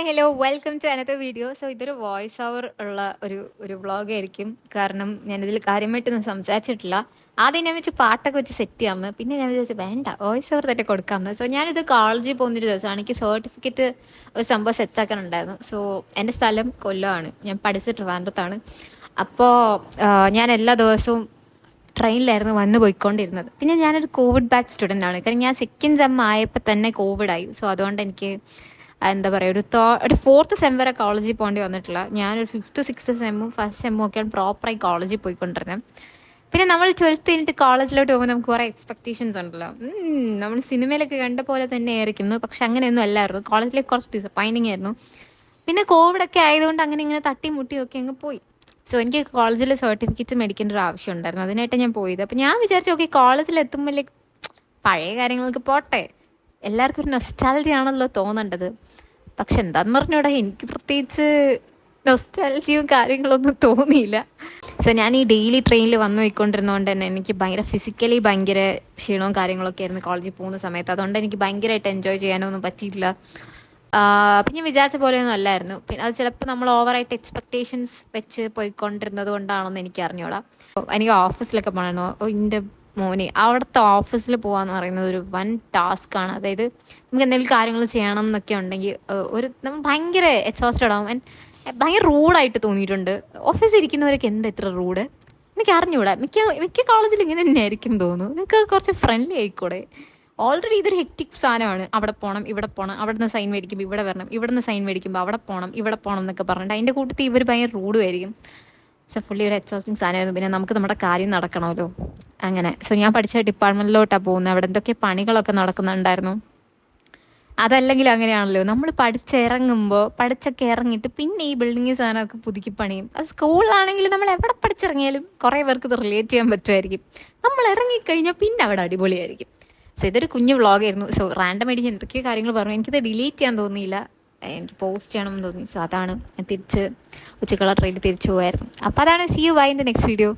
Hi hello welcome to another video. So ഇതൊരു voice over ഉള്ള ഒരു വ്ളോഗായിരിക്കും. കാരണം ഞാനിതിൽ കാര്യമായിട്ടൊന്നും സംസാരിച്ചിട്ടില്ല. ആദ്യം ഞാൻ വെച്ച് പാട്ടൊക്കെ വെച്ച് സെറ്റ് ചെയ്യാമെന്ന്, പിന്നെ ഞാൻ വിചാരിച്ചു വേണ്ട, വോയിസ് ഓവർ തന്നെ കൊടുക്കാമെന്ന്. സോ ഞാനിത് കോളേജിൽ പോകുന്നൊരു ദിവസമാണ്. എനിക്ക് സർട്ടിഫിക്കറ്റ് ഒരു സംഭവം സെറ്റാക്കാനുണ്ടായിരുന്നു. സോ എൻ്റെ സ്ഥലം കൊല്ലമാണ്, ഞാൻ പഠിച്ച ട്രിവാൻഡ്രത്താണ്. അപ്പോൾ ഞാൻ എല്ലാ ദിവസവും ട്രെയിനിലായിരുന്നു വന്ന് പോയിക്കൊണ്ടിരുന്നത്. പിന്നെ ഞാനൊരു കോവിഡ് ബാച്ച് സ്റ്റുഡൻ്റ് ആണ്. കാരണം ഞാൻ സെക്കൻഡ് സെം ആയപ്പോൾ തന്നെ കോവിഡായി. സോ അതുകൊണ്ട് എനിക്ക് എന്താ പറയുക, ഒരു ഫോർത്ത് സെം വരെ കോളേജിൽ പോകേണ്ടി വന്നിട്ടില്ല. ഞാനൊരു ഫിഫ്ത്ത് സിക്സ്ത്ത് സെമ്മും ഫസ്റ്റ് സെമ്മും ഒക്കെയാണ് പ്രോപ്പറായി കോളേജിൽ പോയിക്കൊണ്ടിരുന്നത്. പിന്നെ നമ്മൾ 12th കഴിഞ്ഞിട്ട് കോളേജിലോട്ട് പോകുമ്പോൾ നമുക്ക് കുറേ എക്സ്പെക്റ്റേഷൻസ് ഉണ്ടല്ലോ. നമ്മൾ സിനിമയിലൊക്കെ കണ്ട പോലെ തന്നെ ആയിരിക്കുന്നു, പക്ഷെ അങ്ങനെയൊന്നും അല്ലായിരുന്നു. കോളേജിലേക്ക് കുറച്ച് ഡിസപ്പോയിൻറ്റിങ് ആയിരുന്നു. പിന്നെ കോവിഡൊക്കെ ആയതുകൊണ്ട് അങ്ങനെ ഇങ്ങനെ തട്ടിമുട്ടിയൊക്കെ അങ്ങ് പോയി. സോ എനിക്ക് കോളേജിൽ സർട്ടിഫിക്കറ്റ് മേടിക്കേണ്ട ഒരു ആവശ്യം ഉണ്ടായിരുന്നു. അതിനായിട്ട് ഞാൻ പോയത്. അപ്പോൾ ഞാൻ വിചാരിച്ചു ഓക്കെ, കോളേജിൽ എത്തുമ്പോൾ പഴയ കാര്യങ്ങൾക്ക് പോട്ടെ, എല്ലാവർക്കും ഒരു നൊസ്റ്റാൾജി ആണല്ലോ തോന്നേണ്ടത്. പക്ഷെ എന്താണെന്ന് പറഞ്ഞൂടാ, എനിക്ക് പ്രത്യേകിച്ച് നൊസ്റ്റാൾജിയും കാര്യങ്ങളൊന്നും തോന്നിയില്ല. സോ ഞാൻ ഈ ഡെയിലി ട്രെയിനിൽ വന്നു പോയിക്കൊണ്ടിരുന്നതുകൊണ്ട് തന്നെ എനിക്ക് ഫിസിക്കലി ഭയങ്കര ക്ഷീണവും കാര്യങ്ങളൊക്കെ ആയിരുന്നു കോളേജിൽ പോകുന്ന സമയത്ത്. അതുകൊണ്ട് എനിക്ക് ഭയങ്കരമായിട്ട് എൻജോയ് ചെയ്യാനൊന്നും പറ്റിയിട്ടില്ല. പിന്നെ ഞാൻ വിചാരിച്ച പോലെയൊന്നും അല്ലായിരുന്നു. പിന്നെ അത് ചിലപ്പോൾ നമ്മൾ ഓവറായിട്ട് എക്സ്പെക്റ്റേഷൻസ് വെച്ച് പോയിക്കൊണ്ടിരുന്നത് കൊണ്ടാണെന്ന് എനിക്ക് അറിഞ്ഞൂടാ. എനിക്ക് ഓഫീസിലൊക്കെ പോകണോ, എൻ്റെ മോനെ, അവിടുത്തെ ഓഫീസിൽ പോകാന്ന് പറയുന്നത് ഒരു വൻ ടാസ്ക്കാണ്. അതായത് നമുക്ക് എന്തെങ്കിലും കാര്യങ്ങൾ ചെയ്യണം എന്നൊക്കെ ഉണ്ടെങ്കിൽ നമ്മൾ ഭയങ്കര എക്സോസ്റ്റഡ് ആവും. ഭയങ്കര റൂഡായിട്ട് തോന്നിയിട്ടുണ്ട്. ഓഫീസിൽ ഇരിക്കുന്നവരൊക്കെ എന്താ ഇത്ര റൂഡ് എനിക്ക് അറിഞ്ഞുകൂടാ. മിക്ക കോളേജിൽ ഇങ്ങനെ തന്നെ ആയിരിക്കും തോന്നുന്നു. നിങ്ങൾക്ക് കുറച്ച് ഫ്രണ്ട്ലി ആയിക്കൂടെ? ഓൾറെഡി ഇതൊരു ഹെക്റ്റിക് സാധനമാണ്. അവിടെ പോകണം, ഇവിടെ പോകണം, അവിടെ നിന്ന് സൈൻ മേടിക്കുമ്പോൾ ഇവിടെ വരണം, ഇവിടെ നിന്ന് സൈൻ മേടിക്കുമ്പോൾ അവിടെ പോകണം, ഇവിടെ പോകണം എന്നൊക്കെ പറഞ്ഞിട്ട് അതിൻ്റെ കൂട്ടത്തിൽ ഇവർ ഭയങ്കര റൂഡുമായിരിക്കും. സോ ഫുള്ളി ഒരു എക്സോസ്റ്റിംഗ് സാധനമായിരുന്നു. പിന്നെ നമുക്ക് നമ്മുടെ കാര്യം നടക്കണമല്ലോ, അങ്ങനെ. സോ ഞാൻ പഠിച്ച ഡിപ്പാർട്ട്മെൻറ്റിലോട്ടാണ് പോകുന്നത്. അവിടെ എന്തൊക്കെ പണികളൊക്കെ നടക്കുന്നുണ്ടായിരുന്നു. അതല്ലെങ്കിലും അങ്ങനെയാണല്ലോ, നമ്മൾ പഠിച്ചൊക്കെ ഇറങ്ങിയിട്ട് പിന്നെ ഈ ബിൽഡിങ് സാധനമൊക്കെ പുതുക്കി പണിയും. അത് സ്കൂളിലാണെങ്കിലും നമ്മൾ എവിടെ പഠിച്ചിറങ്ങിയാലും കുറേ പേർക്ക് ഇത് റിലേറ്റ് ചെയ്യാൻ പറ്റുമായിരിക്കും. നമ്മൾ ഇറങ്ങിക്കഴിഞ്ഞാൽ പിന്നെ അവിടെ അടിപൊളിയായിരിക്കും. സോ ഇതൊരു കുഞ്ഞു വ്ളോഗായിരുന്നു. സോ റാൻഡമായിട്ട് എന്തൊക്കെയോ കാര്യങ്ങൾ പറഞ്ഞു. എനിക്കിത് ഡിലീറ്റ് ചെയ്യാൻ തോന്നിയില്ല, എനിക്ക് പോസ്റ്റ് ചെയ്യണമെന്ന് തോന്നി. സോ അതാണ് ഞാൻ ഉച്ചക്കുള്ള ട്രെയിനിൽ തിരിച്ചു പോയായിരുന്നു. അപ്പോൾ അതാണ്. See you bye in the next video.